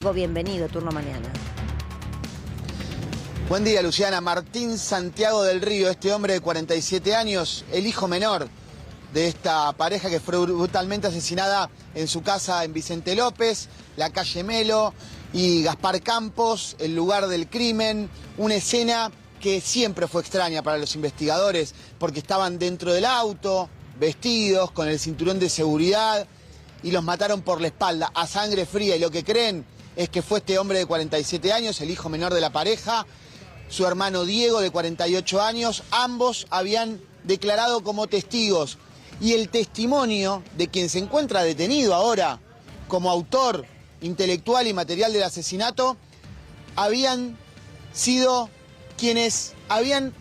Bienvenido, Turno Mañana. Buen día, Luciana. Martín Santiago del Río, este hombre de 47 años, el hijo menor de esta pareja que fue brutalmente asesinada en su casa en Vicente López, la calle Melo y Gaspar Campos, el lugar del crimen, una escena que siempre fue extraña para los investigadores porque estaban dentro del auto, vestidos, con el cinturón de seguridad y los mataron por la espalda, a sangre fría, y lo que creen es que fue este hombre de 47 años, el hijo menor de la pareja, su hermano Diego de 48 años, ambos habían declarado como testigos. Y el testimonio de quien se encuentra detenido ahora como autor intelectual y material del asesinato, habían sido quienes habían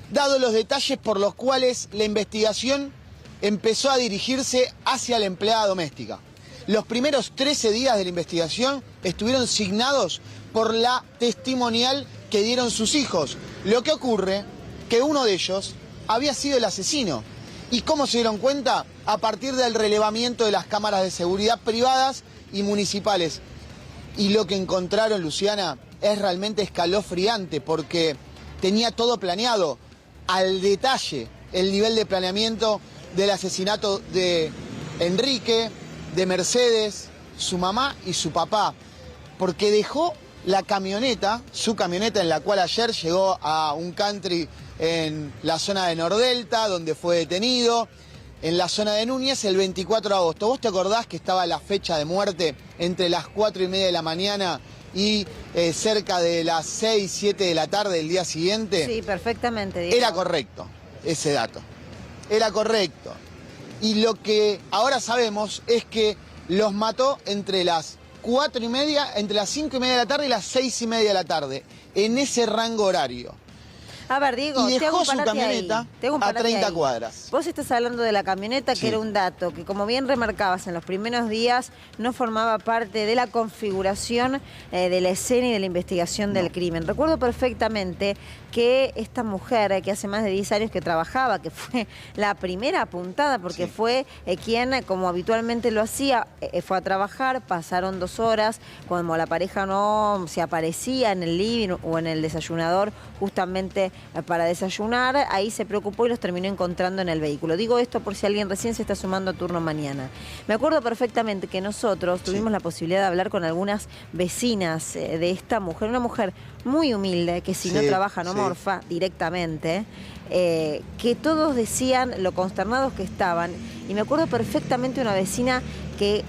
dado los detalles por los cuales la investigación empezó a dirigirse hacia la empleada doméstica. Los primeros 13 días de la investigación estuvieron signados por la testimonial que dieron sus hijos. Lo que ocurre que uno de ellos había sido el asesino. ¿Y cómo se dieron cuenta? A partir del relevamiento de las cámaras de seguridad privadas y municipales. Y lo que encontraron, Luciana, es realmente escalofriante porque tenía todo planeado al detalle, el nivel de planeamiento del asesinato de Enrique, de Mercedes, su mamá y su papá, porque dejó la camioneta, su camioneta en la cual ayer llegó a un country en la zona de Nordelta, donde fue detenido, en la zona de Núñez el 24 de agosto. ¿Vos te acordás que estaba la fecha de muerte entre las 4:30 de la mañana y cerca de las 6, 7 de la tarde del día siguiente? Sí, perfectamente, Diego. Era correcto ese dato, era correcto. Y lo que ahora sabemos es que los mató entre las 4:30, entre las 5:30 de la tarde y las 6:30 de la tarde, en ese rango horario. A ver, Diego, Y te hago dejó un su parate camioneta ahí. Te hago un a parate 30 ahí. cuadras. Vos estás hablando de la camioneta, que Sí. era un dato que, como bien remarcabas, en los primeros días no formaba parte de la configuración de la escena y de la investigación del crimen. Recuerdo perfectamente que esta mujer, que hace más de 10 años que trabajaba, que fue la primera apuntada, porque Sí. fue quien, como habitualmente lo hacía, fue a trabajar, pasaron 2 horas, como la pareja no se aparecía en el living o en el desayunador justamente para desayunar, ahí se preocupó y los terminó encontrando en el vehículo. Digo esto por si alguien recién se está sumando a Turno Mañana. Me acuerdo perfectamente que nosotros tuvimos la posibilidad de hablar con algunas vecinas de esta mujer, una mujer muy humilde, que si no trabaja no morfa directamente, que todos decían lo consternados que estaban. Y me acuerdo perfectamente una vecina que,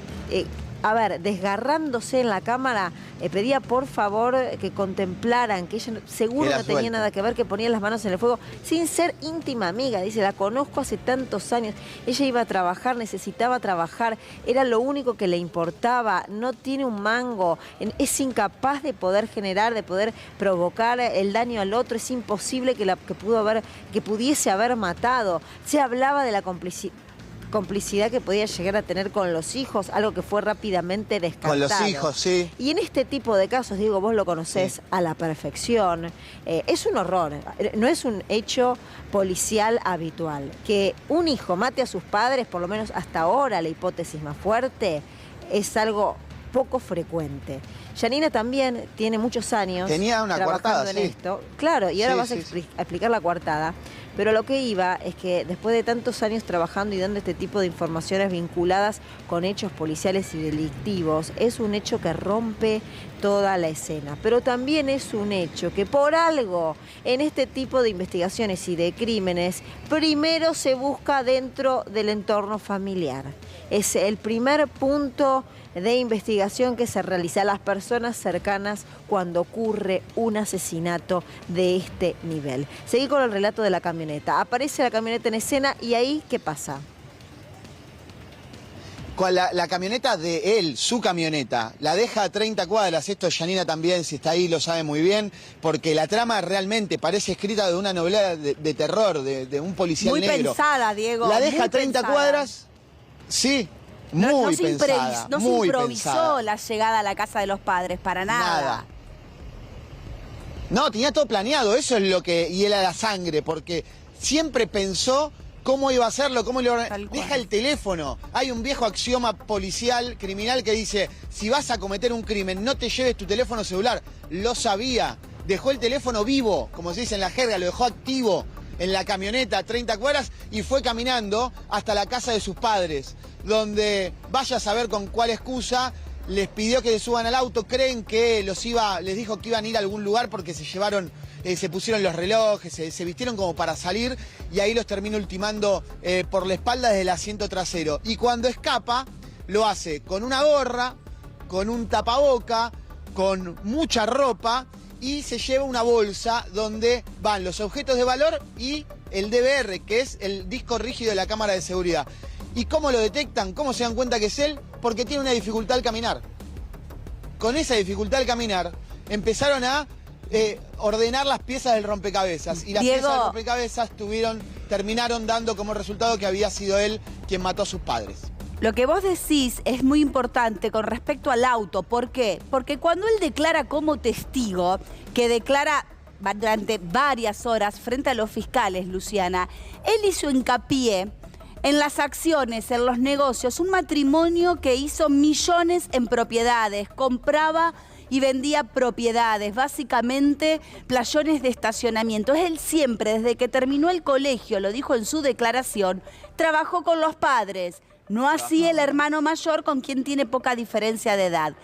desgarrándose en la cámara, pedía por favor que contemplaran, que ella seguro no tenía nada que ver, que ponía las manos en el fuego, sin ser íntima amiga. Dice, la conozco hace tantos años, ella iba a trabajar, necesitaba trabajar, era lo único que le importaba, no tiene un mango, es incapaz de poder generar, de poder provocar el daño al otro, es imposible que pudiese haber matado. Se hablaba de la complicidad que podía llegar a tener con los hijos, algo que fue rápidamente descartado. Con los hijos, sí. Y en este tipo de casos, Diego, vos lo conocés a la perfección, es un horror, no es un hecho policial habitual. Que un hijo mate a sus padres, por lo menos hasta ahora la hipótesis más fuerte, es algo poco frecuente. Yanina también tiene muchos años tenía una trabajando coartada, en esto. Claro, y ahora vas a explicar la coartada. Pero lo que iba es que después de tantos años trabajando y dando este tipo de informaciones vinculadas con hechos policiales y delictivos, es un hecho que rompe toda la escena. Pero también es un hecho que por algo en este tipo de investigaciones y de crímenes, primero se busca dentro del entorno familiar. Es el primer punto de investigación que se realiza a las personas cercanas cuando ocurre un asesinato de este nivel. Seguí con el relato de la camioneta. Aparece la camioneta en escena y ahí, ¿qué pasa? Con la camioneta de él, su camioneta, la deja a 30 cuadras. Esto Yanina también, si está ahí, lo sabe muy bien, porque la trama realmente parece escrita de una novela de terror, de un policial muy negro. Muy pensada, Diego. La deja a 30 cuadras, sí. Muy pensada, no se improvisó la llegada a la casa de los padres, para nada. No, tenía todo planeado, eso es lo que... Y él a la sangre, porque siempre pensó ¿Cómo iba a hacerlo? Tal cual. Deja el teléfono. Hay un viejo axioma policial, criminal, que dice, si vas a cometer un crimen, no te lleves tu teléfono celular. Lo sabía. Dejó el teléfono vivo, como se dice en la jerga, lo dejó activo en la camioneta, 30 cuadras, y fue caminando hasta la casa de sus padres, donde vaya a saber con cuál excusa les pidió que le suban al auto. Creen que les dijo que iban a ir a algún lugar porque se pusieron los relojes, se vistieron como para salir, y ahí los termina ultimando por la espalda desde el asiento trasero. Y cuando escapa, lo hace con una gorra, con un tapaboca, con mucha ropa, y se lleva una bolsa donde van los objetos de valor y el DVR, que es el disco rígido de la cámara de seguridad. ¿Y cómo lo detectan? ¿Cómo se dan cuenta que es él? Porque tiene una dificultad al caminar. Con esa dificultad al caminar, empezaron a ordenar las piezas del rompecabezas. Y las Diego, piezas del rompecabezas terminaron dando como resultado que había sido él quien mató a sus padres. lo que vos decís es muy importante con respecto al auto. ¿Por qué? Porque cuando él declara como testigo, que declara durante varias horas frente a los fiscales, Luciana, él hizo hincapié en las acciones, en los negocios, un matrimonio que hizo millones en propiedades, compraba y vendía propiedades, básicamente playones de estacionamiento. Él siempre, desde que terminó el colegio, lo dijo en su declaración, trabajó con los padres, no así el hermano mayor con quien tiene poca diferencia de edad.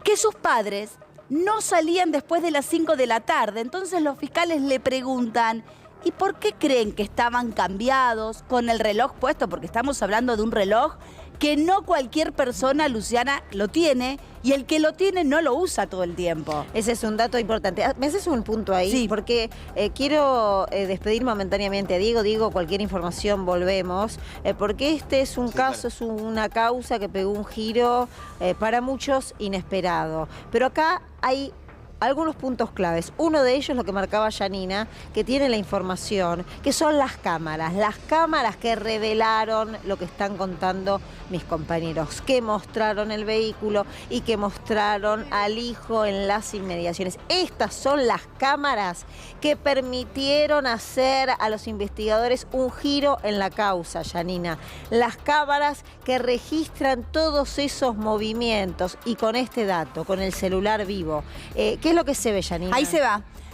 Que sus padres no salían después de las 5 de la tarde, entonces los fiscales le preguntan, ¿y por qué creen que estaban cambiados con el reloj puesto? Porque estamos hablando de un reloj que no cualquier persona, Luciana, lo tiene, y el que lo tiene no lo usa todo el tiempo. Ese es un dato importante. ¿Me haces un punto ahí? Sí. Porque quiero despedir momentáneamente a Diego. Diego, cualquier información volvemos. Porque este es un caso, es una causa que pegó un giro para muchos inesperado. Pero acá hay algunos puntos claves. Uno de ellos, lo que marcaba Janina, que tiene la información, que son las cámaras que revelaron lo que están contando mis compañeros, que mostraron el vehículo y que mostraron al hijo en las inmediaciones. Estas son las cámaras que permitieron hacer a los investigadores un giro en la causa, Janina. Las cámaras que registran todos esos movimientos, y con este dato, con el celular vivo, ¿qué es lo que se ve, Janina?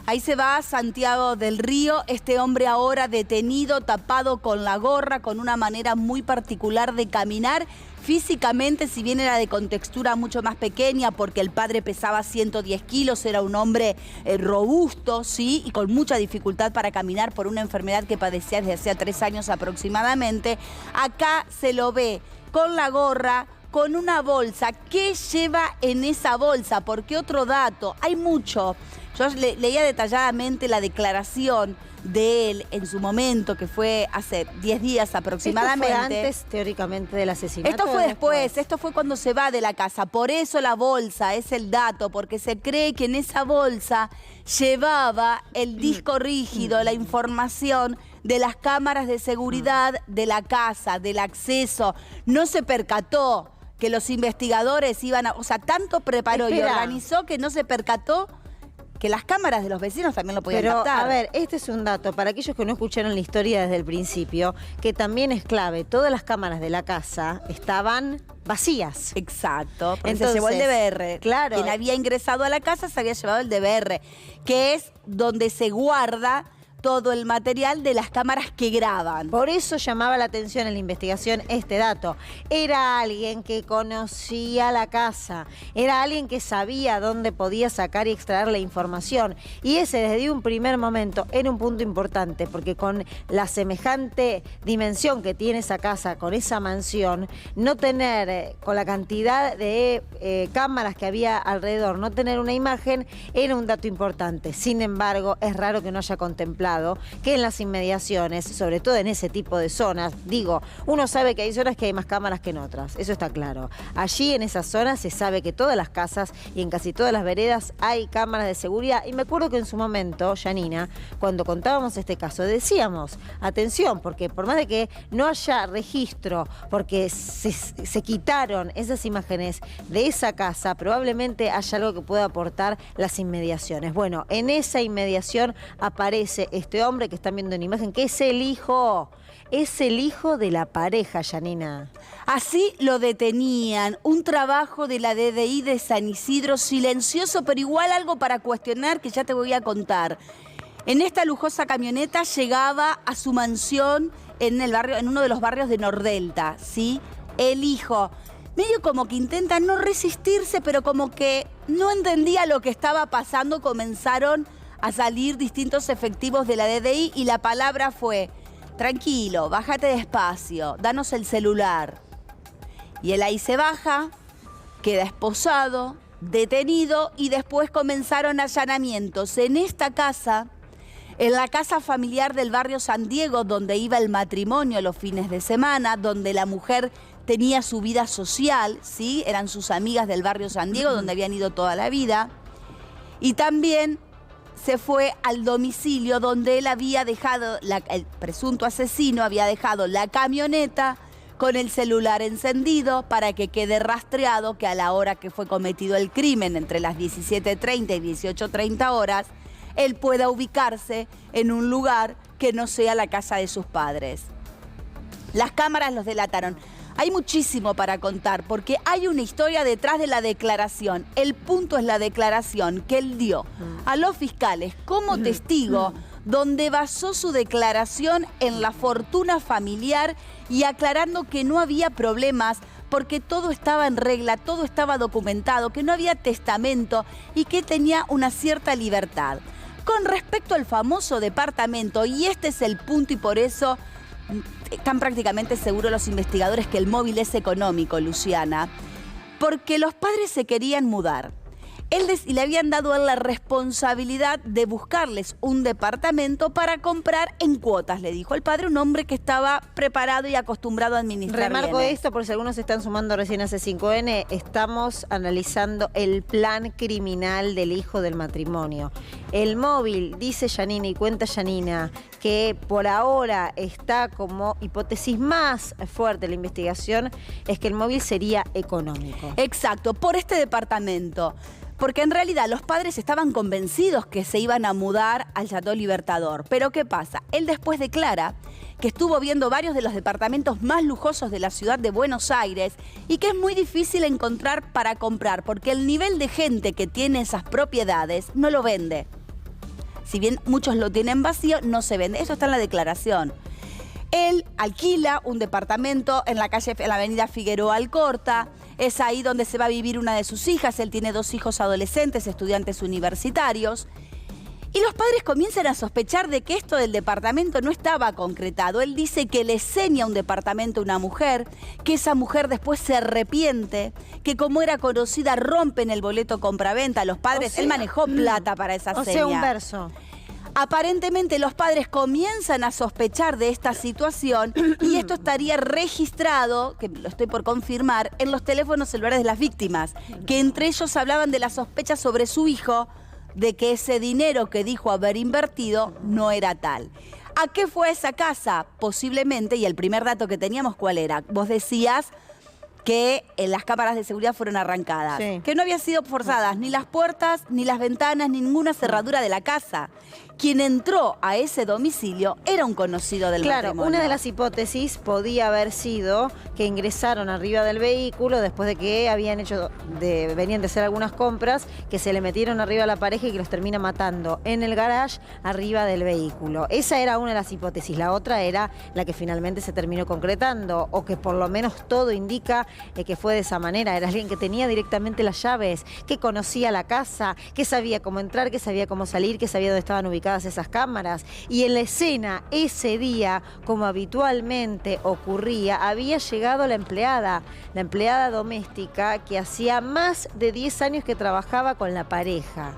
Ahí se va Santiago del Río, este hombre ahora detenido, tapado con la gorra, con una manera muy particular de caminar. Físicamente, si bien era de contextura mucho más pequeña, porque el padre pesaba 110 kilos, era un hombre robusto, sí, y con mucha dificultad para caminar por una enfermedad que padecía desde hacía 3 años aproximadamente. Acá se lo ve con la gorra, con una bolsa. ¿Qué lleva en esa bolsa? Porque otro dato, hay mucho. Yo leía detalladamente la declaración de él en su momento, que fue hace 10 días aproximadamente. ¿Esto fue antes, teóricamente, del asesinato? Esto fue después, esto fue cuando se va de la casa. Por eso la bolsa es el dato, porque se cree que en esa bolsa llevaba el disco rígido, la información de las cámaras de seguridad de la casa, del acceso. No se percató que los investigadores iban a... O sea, tanto preparó y organizó que no se percató que las cámaras de los vecinos también lo podían captar. A ver, este es un dato para aquellos que no escucharon la historia desde el principio, que también es clave. Todas las cámaras de la casa estaban vacías. Exacto. Entonces Entonces, se llevó el DVR. Claro. Quien había ingresado a la casa se había llevado el DVR, que es donde se guarda todo el material de las cámaras que graban. Por eso llamaba la atención en la investigación este dato. Era alguien que conocía la casa, era alguien que sabía dónde podía sacar y extraer la información. Y ese, desde un primer momento, era un punto importante, porque con la semejante dimensión que tiene esa casa, con esa mansión, no tener, con la cantidad de cámaras que había alrededor, no tener una imagen, era un dato importante. Sin embargo, es raro que no haya contemplado que en las inmediaciones, sobre todo en ese tipo de zonas, digo, uno sabe que hay zonas que hay más cámaras que en otras, eso está claro. Allí en esas zonas se sabe que todas las casas y en casi todas las veredas hay cámaras de seguridad. Y me acuerdo que en su momento, Janina, cuando contábamos este caso, decíamos, atención, porque por más de que no haya registro, porque se quitaron esas imágenes de esa casa, probablemente haya algo que pueda aportar las inmediaciones. Bueno, en esa inmediación aparece este hombre que están viendo en imagen, que es el hijo es el hijo de la pareja, Yanina. Así lo detenían, un trabajo de la DDI de San Isidro, silencioso, pero igual algo para cuestionar que ya te voy a contar. En esta lujosa camioneta llegaba a su mansión en uno de los barrios de Nordelta, ¿sí? El hijo, medio como que intenta no resistirse, pero como que no entendía lo que estaba pasando, comenzaron a salir distintos efectivos de la DDI y la palabra fue: tranquilo, bájate despacio, danos el celular. Y él ahí se baja, queda esposado, detenido y después comenzaron allanamientos en esta casa, en la casa familiar del barrio San Diego, donde iba el matrimonio los fines de semana, donde la mujer tenía su vida social, ¿sí? Eran sus amigas del barrio San Diego, donde habían ido toda la vida. Y también se fue al domicilio donde él había dejado, el presunto asesino había dejado la camioneta con el celular encendido para que quede rastreado que a la hora que fue cometido el crimen, entre las 17:30 y 18:30 horas, él pueda ubicarse en un lugar que no sea la casa de sus padres. Las cámaras los delataron. Hay muchísimo para contar porque hay una historia detrás de la declaración. El punto es la declaración que él dio a los fiscales como testigo, donde basó su declaración en la fortuna familiar y aclarando que no había problemas porque todo estaba en regla, todo estaba documentado, que no había testamento y que tenía una cierta libertad. Con respecto al famoso departamento, y este es el punto y por eso están prácticamente seguros los investigadores que el móvil es económico, Luciana, porque los padres se querían mudar. Y le habían dado a él la responsabilidad de buscarles un departamento para comprar en cuotas, le dijo el padre, un hombre que estaba preparado y acostumbrado a administrar Remarco bienes. esto por si algunos se están sumando recién a C5N, estamos analizando el plan criminal del hijo del matrimonio. El móvil, dice Yanina y cuenta Yanina, que por ahora está como hipótesis más fuerte de la investigación, es que el móvil sería económico. Exacto, por este departamento. Porque en realidad los padres estaban convencidos que se iban a mudar al Chateau Libertador. Pero ¿qué pasa? Él después declara que estuvo viendo varios de los departamentos más lujosos de la ciudad de Buenos Aires y que es muy difícil encontrar para comprar porque el nivel de gente que tiene esas propiedades no lo vende. Si bien muchos lo tienen vacío, no se vende. Eso está en la declaración. Él alquila un departamento en la avenida Figueroa Alcorta. Es ahí donde se va a vivir una de sus hijas. Él tiene 2 hijos adolescentes, estudiantes universitarios. Y los padres comienzan a sospechar de que esto del departamento no estaba concretado. Él dice que le seña un departamento a una mujer, que esa mujer después se arrepiente, que como era conocida rompen el boleto compraventa. Los padres, él manejó plata para esa seña. O sea, un verso. Aparentemente los padres comienzan a sospechar de esta situación y esto estaría registrado, que lo estoy por confirmar, en los teléfonos celulares de las víctimas, que entre ellos hablaban de las sospechas sobre su hijo, de que ese dinero que dijo haber invertido no era tal. ¿A qué fue esa casa? Posiblemente, y el primer dato que teníamos, ¿cuál era? Vos decías que las cámaras de seguridad fueron arrancadas, sí, que no habían sido forzadas ni las puertas, ni las ventanas, ni ninguna cerradura de la casa. Quien entró a ese domicilio era un conocido del matrimonio. Una de las hipótesis podía haber sido que ingresaron arriba del vehículo después de que venían de hacer algunas compras, que se le metieron arriba a la pareja y que los termina matando en el garage arriba del vehículo. Esa era una de las hipótesis. La otra era la que finalmente se terminó concretando, o que por lo menos todo indica que fue de esa manera. Era alguien que tenía directamente las llaves, que conocía la casa, que sabía cómo entrar, que sabía cómo salir, que sabía dónde estaban ubicadas esas cámaras. Y en la escena, ese día, como habitualmente ocurría, había llegado la empleada doméstica que hacía más de 10 años que trabajaba con la pareja.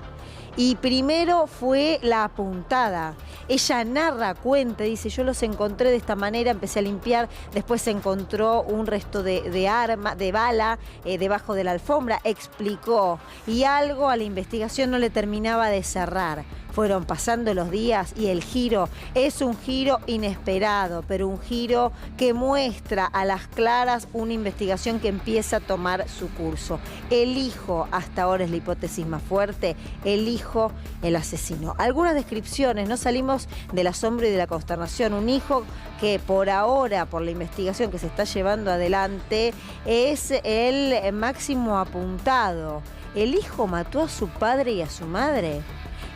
Y primero fue la apuntada. Ella narra, cuenta, dice, yo los encontré de esta manera, empecé a limpiar, después se encontró un resto de bala debajo de la alfombra, explicó. Y algo a la investigación no le terminaba de cerrar. Fueron pasando los días y el giro es un giro inesperado, pero un giro que muestra a las claras una investigación que empieza a tomar su curso. El hijo, hasta ahora es la hipótesis más fuerte, el hijo, el asesino. Algunas descripciones, no salimos del asombro y de la consternación. Un hijo que por ahora, por la investigación que se está llevando adelante, es el máximo apuntado. ¿El hijo mató a su padre y a su madre?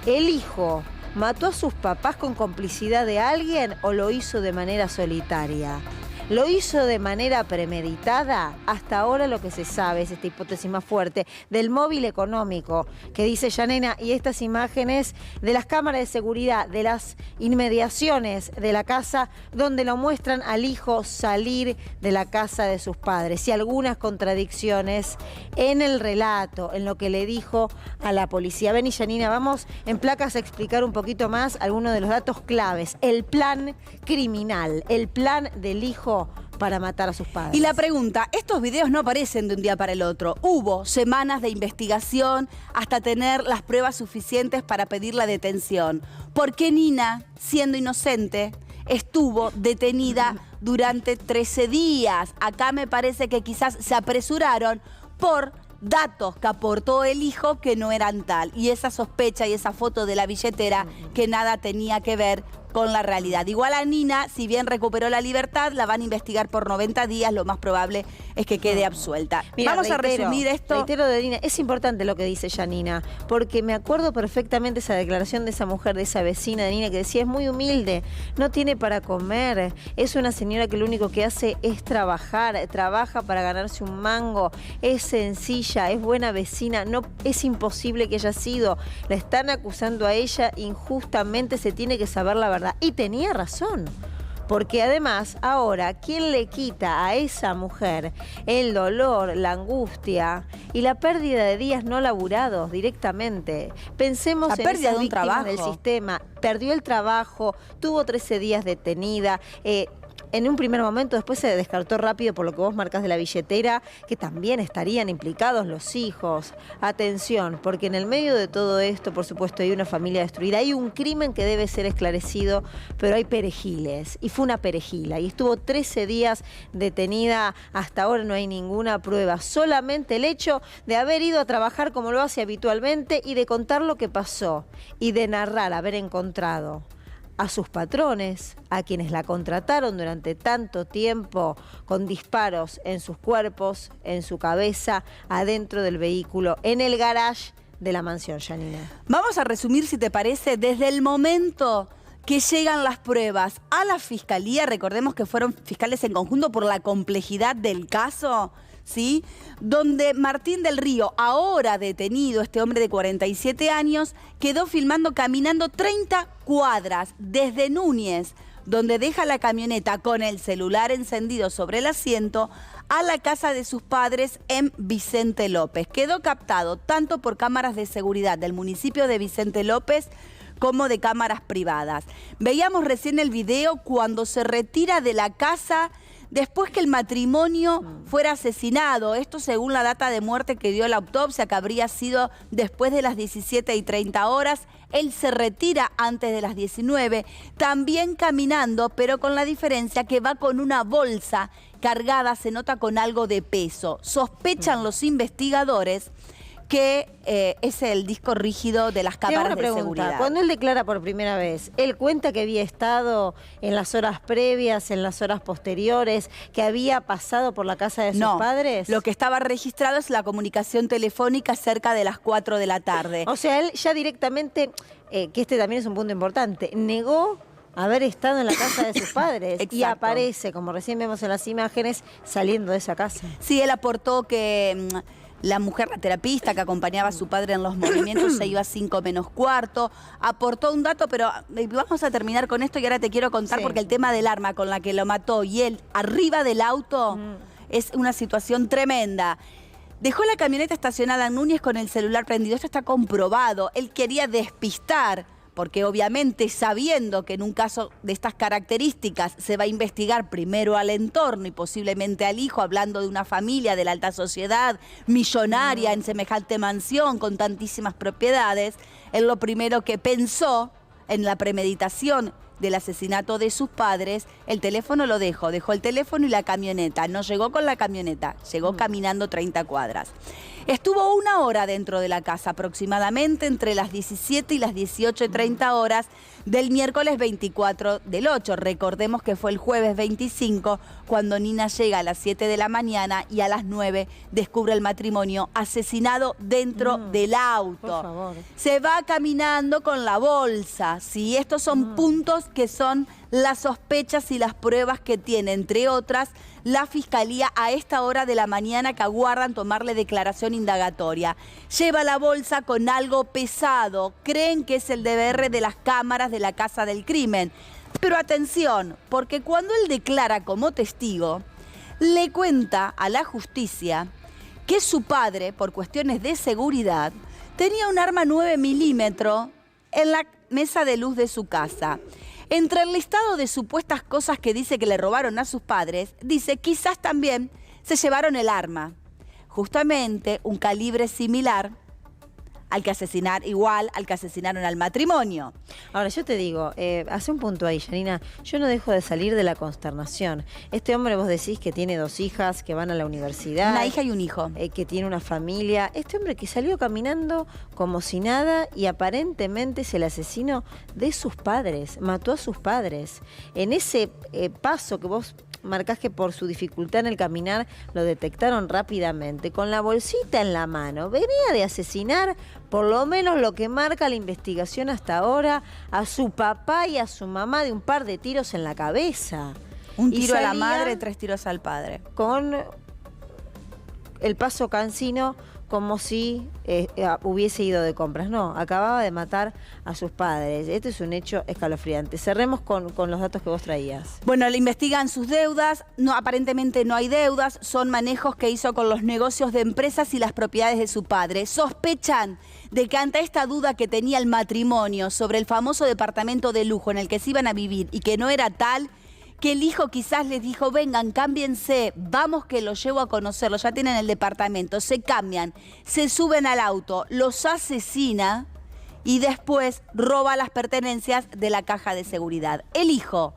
¿El hijo mató a sus papás con complicidad de alguien o lo hizo de manera solitaria? ¿Lo hizo de manera premeditada? Hasta ahora lo que se sabe es esta hipótesis más fuerte del móvil económico que dice Yanina, y estas imágenes de las cámaras de seguridad de las inmediaciones de la casa donde lo muestran al hijo salir de la casa de sus padres y algunas contradicciones en el relato, en lo que le dijo a la policía. Ven y Yanina, vamos en placas a explicar un poquito más algunos de los datos claves. El plan criminal, el plan del hijo para matar a sus padres. Y la pregunta, estos videos no aparecen de un día para el otro. Hubo semanas de investigación hasta tener las pruebas suficientes para pedir la detención. ¿Por qué Nina, siendo inocente, estuvo detenida durante 13 días? Acá me parece que quizás se apresuraron por datos que aportó el hijo que no eran tal. Y esa sospecha y esa foto de la billetera que nada tenía que ver con la realidad. Igual a Nina, si bien recuperó la libertad, la van a investigar por 90 días, lo más probable es que quede absuelta. Mira, vamos a resumir esto. Reitero de Nina, es importante lo que dice Yanina, porque me acuerdo perfectamente esa declaración de esa mujer, de esa vecina de Nina, que decía, es muy humilde, no tiene para comer, es una señora que lo único que hace es trabajar, trabaja para ganarse un mango, es sencilla, es buena vecina, no es imposible que haya sido, la están acusando a ella injustamente, se tiene que saber la verdad. Y tenía razón, porque además ahora, ¿quién le quita a esa mujer el dolor, la angustia y la pérdida de días no laburados directamente? Pensemos en esas víctimas del sistema. Perdió el trabajo, tuvo 13 días detenida, en un primer momento, después se descartó rápido por lo que vos marcás de la billetera, que también estarían implicados los hijos. Atención, porque en el medio de todo esto, por supuesto, hay una familia destruida, hay un crimen que debe ser esclarecido, pero hay perejiles, y fue una perejila, y estuvo 13 días detenida, hasta ahora no hay ninguna prueba, solamente el hecho de haber ido a trabajar como lo hace habitualmente y de contar lo que pasó, y de narrar haber encontrado a sus patrones, a quienes la contrataron durante tanto tiempo, con disparos en sus cuerpos, en su cabeza, adentro del vehículo, en el garage de la mansión, Yanina. Vamos a resumir, si te parece, desde el momento que llegan las pruebas a la fiscalía, recordemos que fueron fiscales en conjunto por la complejidad del caso, ¿sí? Donde Martín del Río, ahora detenido, este hombre de 47 años, quedó filmando caminando 30 cuadras desde Núñez, donde deja la camioneta con el celular encendido sobre el asiento, a la casa de sus padres en Vicente López. Quedó captado tanto por cámaras de seguridad del municipio de Vicente López como de cámaras privadas. Veíamos recién el video cuando se retira de la casa después que el matrimonio fuera asesinado. Esto según la data de muerte que dio la autopsia, que habría sido después de las 17:30. Él se retira antes de las 19, también caminando, pero con la diferencia que va con una bolsa cargada, se nota con algo de peso. Sospechan los investigadores que es el disco rígido de las cámaras de seguridad. Cuando él declara por primera vez, él cuenta que había estado en las horas previas, en las horas posteriores, que había pasado por la casa de sus padres. Lo que estaba registrado es la comunicación telefónica cerca de las 4 de la tarde. O sea, él ya directamente, que este también es un punto importante, negó haber estado en la casa de sus padres. Y aparece, como recién vemos en las imágenes, saliendo de esa casa. Sí, él aportó que la mujer, la terapista que acompañaba a su padre en los movimientos, se iba a 5 menos cuarto. Aportó un dato, pero vamos a terminar con esto y ahora te quiero contar, porque el tema del arma con la que lo mató y él arriba del auto es una situación tremenda. Dejó la camioneta estacionada en Núñez con el celular prendido. Esto está comprobado. Él quería despistar porque obviamente sabiendo que en un caso de estas características se va a investigar primero al entorno y posiblemente al hijo, hablando de una familia de la alta sociedad, millonaria en semejante mansión con tantísimas propiedades, él lo primero que pensó en la premeditación del asesinato de sus padres, el teléfono lo dejó el teléfono y la camioneta. No llegó con la camioneta, llegó caminando 30 cuadras. Estuvo 1 hora dentro de la casa, aproximadamente entre las 17 y las 18:30 horas del miércoles 24 del 8. Recordemos que fue el jueves 25 cuando Nina llega a las 7 de la mañana y a las 9 descubre el matrimonio asesinado dentro del auto. Por favor. Se va caminando con la bolsa, ¿sí? Estos son puntos que son las sospechas y las pruebas que tiene, entre otras, la Fiscalía a esta hora de la mañana que aguardan tomarle declaración indagatoria. Lleva la bolsa con algo pesado, creen que es el DVR de las cámaras de la casa del crimen. Pero atención, porque cuando él declara como testigo, le cuenta a la justicia que su padre, por cuestiones de seguridad, tenía un arma 9 milímetros en la mesa de luz de su casa. Entre el listado de supuestas cosas que dice que le robaron a sus padres, dice quizás también se llevaron el arma. Justamente un calibre similar al que asesinaron al matrimonio. Ahora, yo te digo, hace un punto ahí, Janina, yo no dejo de salir de la consternación. Este hombre, vos decís que tiene 2 hijas que van a la universidad. Una hija y un hijo. Que tiene una familia. Este hombre que salió caminando como si nada y aparentemente es el asesino de sus padres, mató a sus padres. En ese paso que vos marcás que por su dificultad en el caminar lo detectaron rápidamente, con la bolsita en la mano, venía de asesinar, por lo menos lo que marca la investigación hasta ahora, a su papá y a su mamá de un par de tiros en la cabeza. Un tiro a la madre, 3 tiros al padre. Con el paso cansino como si hubiese ido de compras. No, acababa de matar a sus padres. Este es un hecho escalofriante. Cerremos con los datos que vos traías. Bueno, le investigan sus deudas. No, aparentemente no hay deudas. Son manejos que hizo con los negocios de empresas y las propiedades de su padre. Sospechan de que ante esta duda que tenía el matrimonio sobre el famoso departamento de lujo en el que se iban a vivir y que no era tal, que el hijo quizás les dijo, vengan, cámbiense, vamos que los llevo a conocerlo, ya tienen el departamento, se cambian, se suben al auto, los asesina y después roba las pertenencias de la caja de seguridad. El hijo